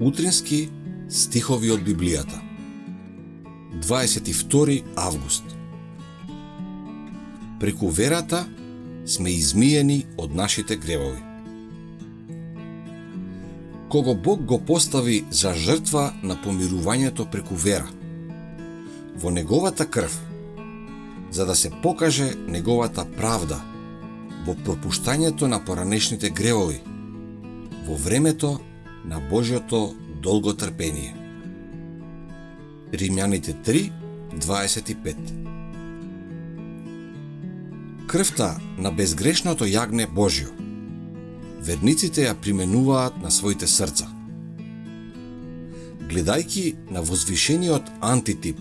Утрински стихови од Библијата. 22 август. Преку верата сме измиени од нашите гревови. Кого Бог го постави за жртва на помирувањето преку вера, во неговата крв, за да се покаже неговата правда во пропуштањето на поранешните гревови, во времето на Божјото долго трпение. Римјаните 3:25. Крвта на безгрешното јагне Божјо, верниците ја применуваат на своите срца. Гледајќи на возвишениот антитип,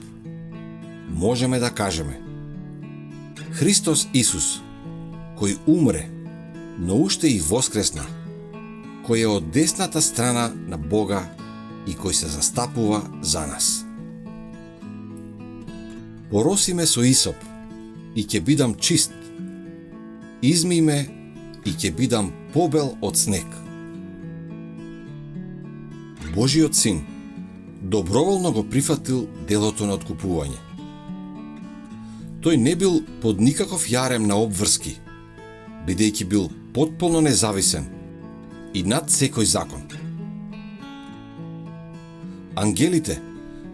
можеме да кажеме: Христос Исус, кој умре, но уште и воскресна, кој е од десната страна на Бога и кој се застапува за нас. Пороси ме со Исоп и ќе бидам чист, изми ме и ќе бидам побел од снег. Божиот син доброволно го прифатил делото на откупување. Тој не бил под никаков јарем на обврски, бидејќи бил потполно независен и над секој закон. Ангелите,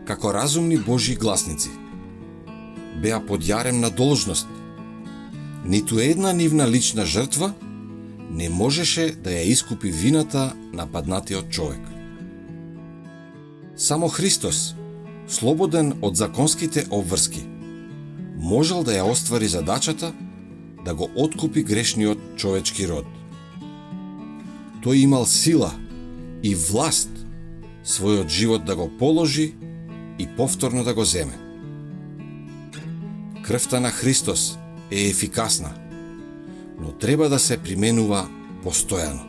како разумни Божји гласници, беа под јарем на должност. Ниту една нивна лична жртва не можеше да ја искупи вината на паднатиот човек. Само Христос, слободен од законските обврски, можел да ја оствари задачата да го откупи грешниот човечки род. Тој имал сила и власт својот живот да го положи и повторно да го земе. Крвта на Христос е ефикасна, но треба да се применува постојано.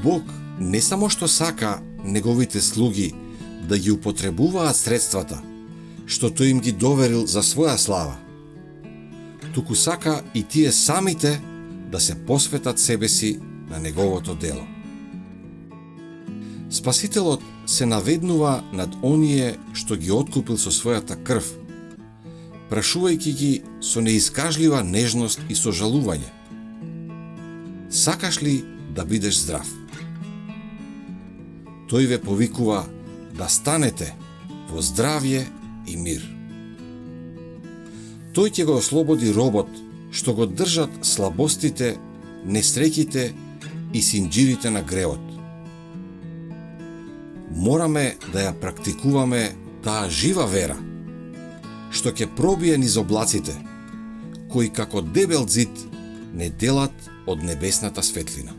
Бог не само што сака неговите слуги да ги употребуваат средствата што тој им ги доверил за своја слава, туку сака и тие самите да се посветат себе си на неговото дело. Спасителот се наведнува над оние што ги откупил со својата крв, прашувајќи ги со неискажлива нежност и сожалување: сакаш ли да бидеш здрав? Тој ве повикува да станете во здравје и мир. Тој ќе го ослободи робот што го држат слабостите, несреќите и синџирите на гревот. Мораме да ја практикуваме таа жива вера, што ќе пробие низ облаците, кои како дебел зид не делат од небесната светлина.